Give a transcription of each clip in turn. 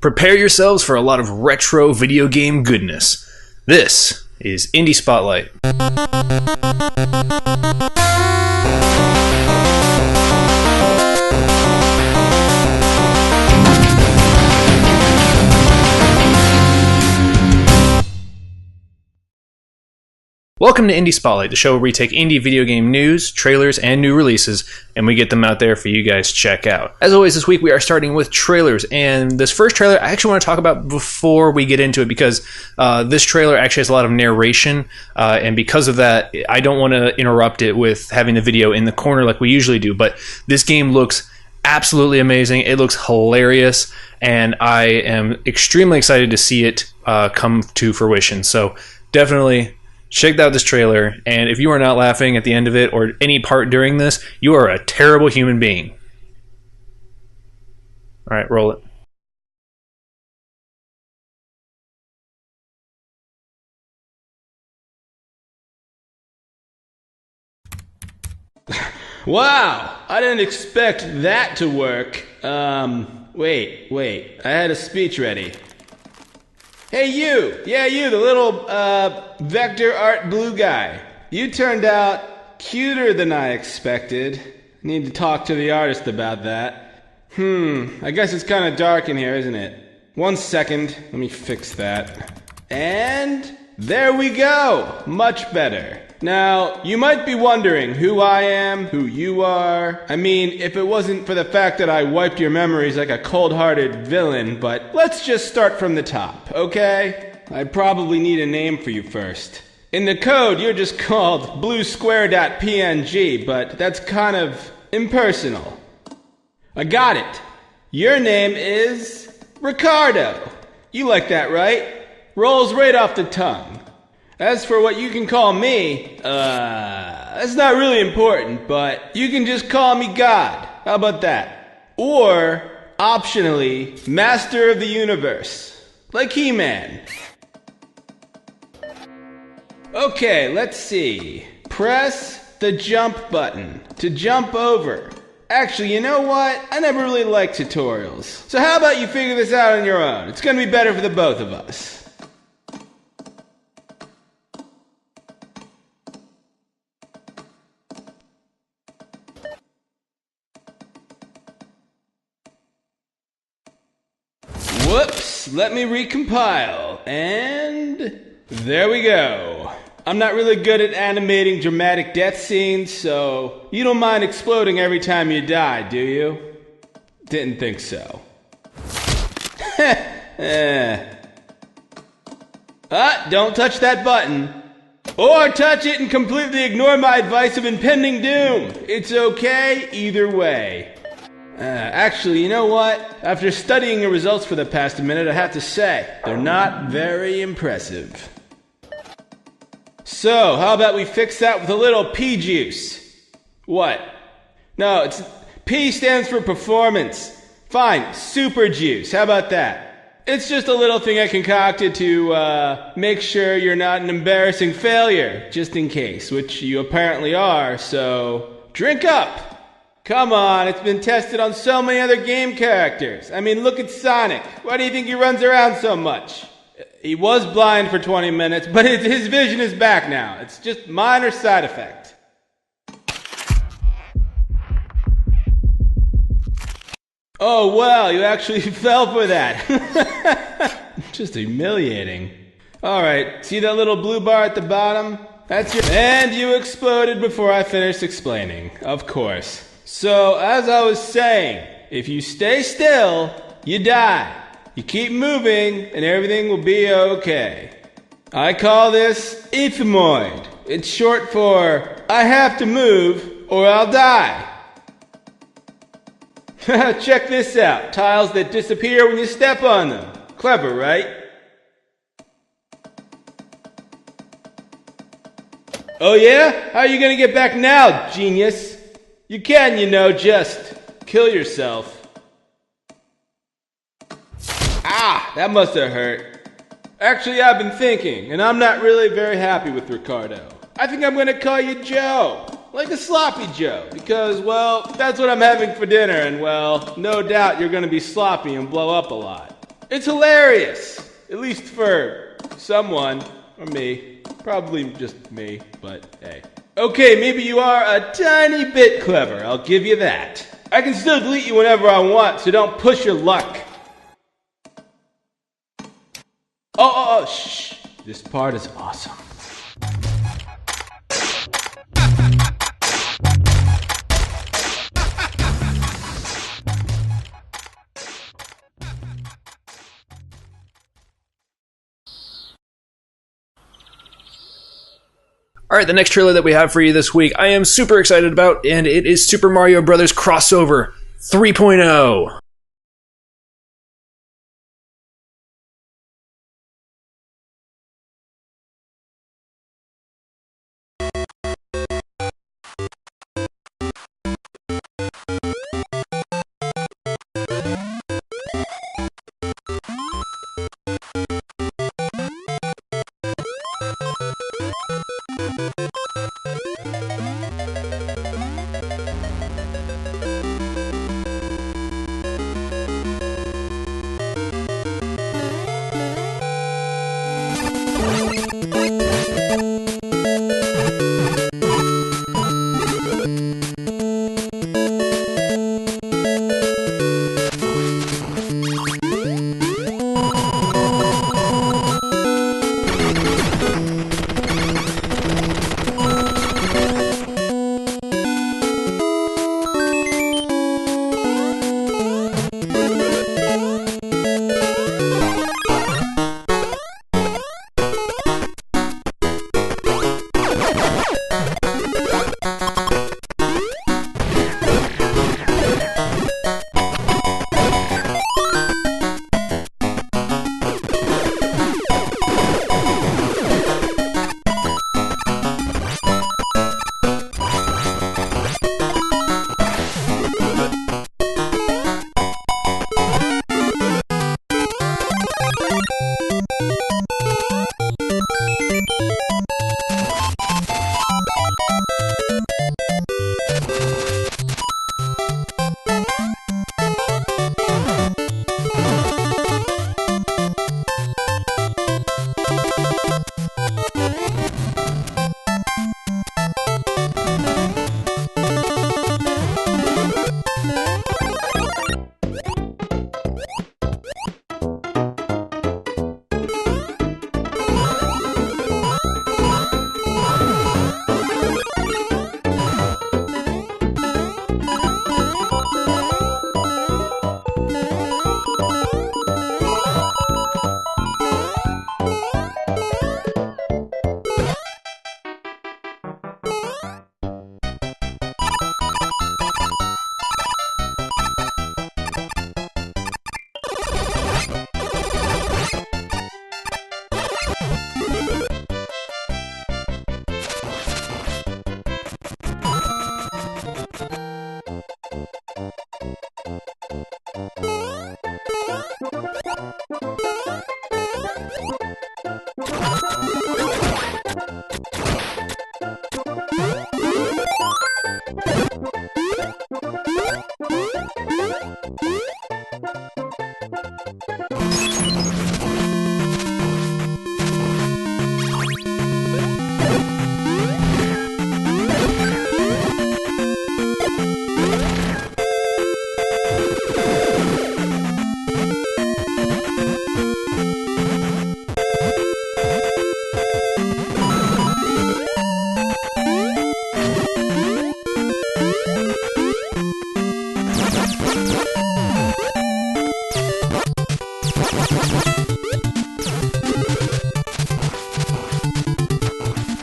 Prepare yourselves for a lot of retro video game goodness. This is Indie Spotlight. Welcome to Indie Spotlight, the show where we take indie video game news, trailers, and new releases, and we get them out there for you guys to check out. As always, this week we are starting with trailers, and this first trailer I actually want to talk about before we get into it because this trailer actually has a lot of narration, and because of that, I don't want to interrupt it with having the video in the corner like we usually do, but this game looks absolutely amazing. It looks hilarious, and I am extremely excited to see it come to fruition, so definitely check out this trailer, and if you are not laughing at the end of it or any part during this, you are a terrible human being. Alright, roll it. Wow, I didn't expect that to work. Wait, I had a speech ready. Hey you! Yeah, you, the little, vector art blue guy. You turned out cuter than I expected. Need to talk to the artist about that. I guess it's kind of dark in here, isn't it? 1 second, let me fix that. And there we go! Much better. Now, you might be wondering who I am, who you are. I mean, if it wasn't for the fact that I wiped your memories like a cold-hearted villain, but let's just start from the top, okay? I'd probably need a name for you first. In the code, you're just called bluesquare.png, but that's kind of impersonal. I got it. Your name is Ricardo. You like that, right? Rolls right off the tongue. As for what you can call me, that's not really important, but you can just call me God. How about that? Or, optionally, Master of the Universe. Like He-Man. Okay, let's see. Press the jump button to jump over. Actually, you know what? I never really liked tutorials. So how about you figure this out on your own? It's gonna be better for the both of us. Whoops, let me recompile, and there we go. I'm not really good at animating dramatic death scenes, so you don't mind exploding every time you die, do you? Didn't think so. Don't touch that button. Or touch it and completely ignore my advice of impending doom. It's okay either way. Actually, you know what? After studying the results for the past minute, I have to say, they're not very impressive. So, how about we fix that with a little P juice? What? No, P stands for performance. Fine, super juice. How about that? It's just a little thing I concocted to, make sure you're not an embarrassing failure, just in case, which you apparently are, so drink up! Come on, it's been tested on so many other game characters. I mean, look at Sonic. Why do you think he runs around so much? He was blind for 20 minutes, but his vision is back now. It's just minor side effect. Oh, well, you actually fell for that. Just humiliating. Alright, see that little blue bar at the bottom? That's your... And you exploded before I finished explaining. Of course. So, as I was saying, if you stay still, you die. You keep moving, and everything will be okay. I call this ethmoid. It's short for, I have to move, or I'll die. Check this out. Tiles that disappear when you step on them. Clever, right? Oh yeah? How are you gonna get back now, genius? You can, you know, just kill yourself. Ah, that must have hurt. Actually, I've been thinking, and I'm not really very happy with Ricardo. I think I'm gonna call you Joe. Like a sloppy Joe, because, well, that's what I'm having for dinner, and, well, no doubt you're gonna be sloppy and blow up a lot. It's hilarious, at least for someone, or me. Probably just me, but hey. Okay, maybe you are a tiny bit clever, I'll give you that. I can still delete you whenever I want, so don't push your luck. Shh. This part is awesome. Alright, the next trailer that we have for you this week, I am super excited about, and it is Super Mario Bros. Crossover 3.0.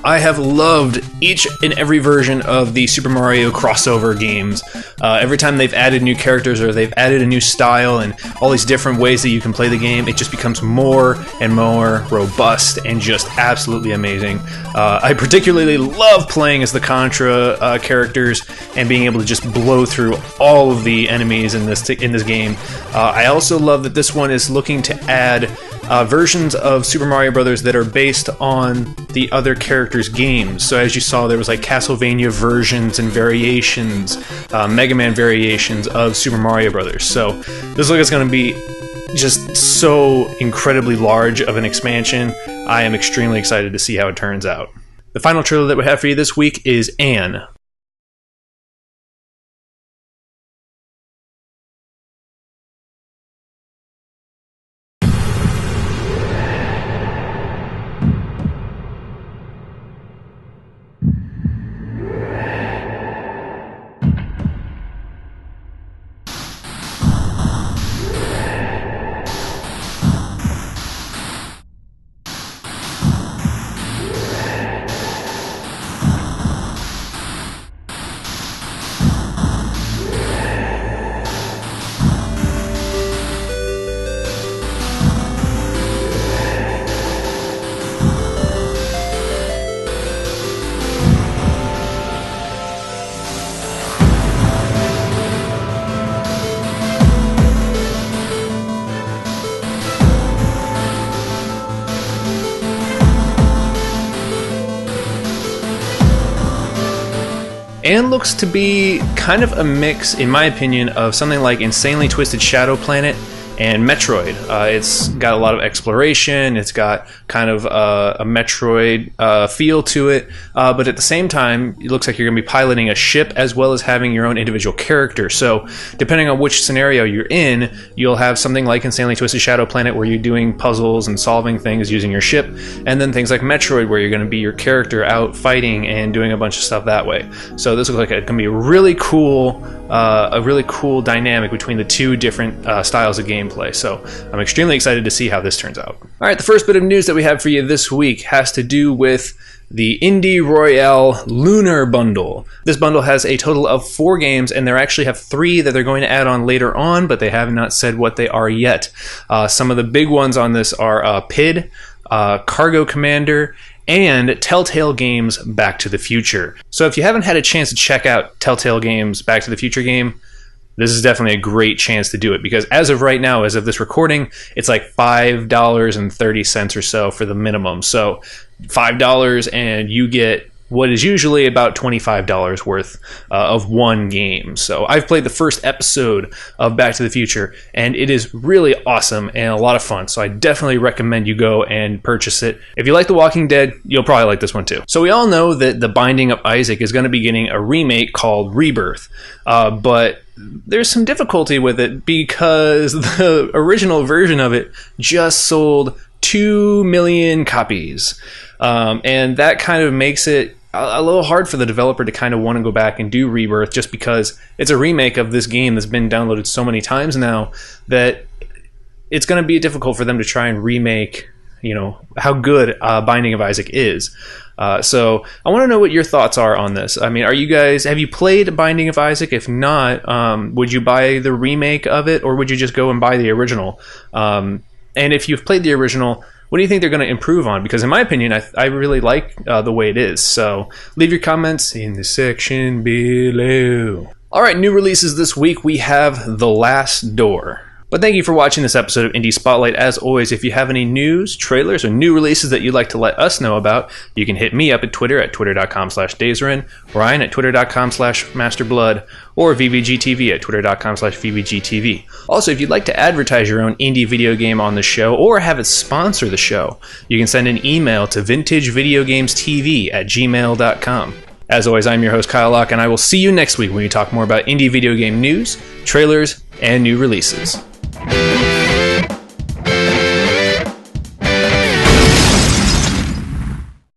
I have loved each and every version of the Super Mario crossover games. Every time they've added new characters or they've added a new style and all these different ways that you can play the game, it just becomes more and more robust and just absolutely amazing. I particularly love playing as the Contra characters and being able to just blow through all of the enemies in this game. I also love that this one is looking to add versions of Super Mario Brothers that are based on the other characters' games. So as you saw, there was like Castlevania versions and variations, Mega Man variations of Super Mario Brothers. So this looks like it's going to be just so incredibly large of an expansion. I am extremely excited to see how it turns out. The final trailer that we have for you this week is A.N.N.E. A.N.N.E. looks to be kind of a mix, in my opinion, of something like Insanely Twisted Shadow Planet and Metroid. It's got a lot of exploration, it's got kind of a Metroid feel to it, but at the same time, it looks like you're going to be piloting a ship as well as having your own individual character. So, depending on which scenario you're in, you'll have something like Insanely Twisted Shadow Planet where you're doing puzzles and solving things using your ship, and then things like Metroid where you're going to be your character out fighting and doing a bunch of stuff that way. So this looks like it's going to be a really cool dynamic between the two different styles of gameplay. So I'm extremely excited to see how this turns out. All right, the first bit of news that we have for you this week has to do with the Indie Royale Lunar Bundle. This bundle has a total of 4 games, and they actually have 3 that they're going to add on later on, but they have not said what they are yet. Some of the big ones on this are PID, Cargo Commander, and Telltale Games Back to the Future. So if you haven't had a chance to check out Telltale Games Back to the Future game, this is definitely a great chance to do it, because as of right now, as of this recording, it's like $5.30 or so for the minimum. So $5 and you get what is usually about $25 worth of one game. So I've played the first episode of Back to the Future, and it is really awesome and a lot of fun. So I definitely recommend you go and purchase it. If you like The Walking Dead, you'll probably like this one too. So we all know that The Binding of Isaac is going to be getting a remake called Rebirth, but there's some difficulty with it because the original version of it just sold 2 million copies. And that kind of makes it a little hard for the developer to kind of want to go back and do Rebirth, just because it's a remake of this game that's been downloaded so many times now that it's going to be difficult for them to try and remake, you know, how good Binding of Isaac is. So I want to know what your thoughts are on this. I mean, have you played Binding of Isaac? If not, would you buy the remake of it, or would you just go and buy the original? And if you've played the original, what do you think they're going to improve on? Because in my opinion, I really like the way it is. So leave your comments in the section below. All right, new releases this week. We have The Last Door. But thank you for watching this episode of Indie Spotlight. As always, if you have any news, trailers, or new releases that you'd like to let us know about, you can hit me up at Twitter at twitter.com/Dazerin, Ryan at twitter.com/MasterBlood, or VVGTV at twitter.com/VVGTV. Also, if you'd like to advertise your own indie video game on the show or have it sponsor the show, you can send an email to vintagevideogamestv@gmail.com. As always, I'm your host, Kyle Locke, and I will see you next week when we talk more about indie video game news, trailers, and new releases.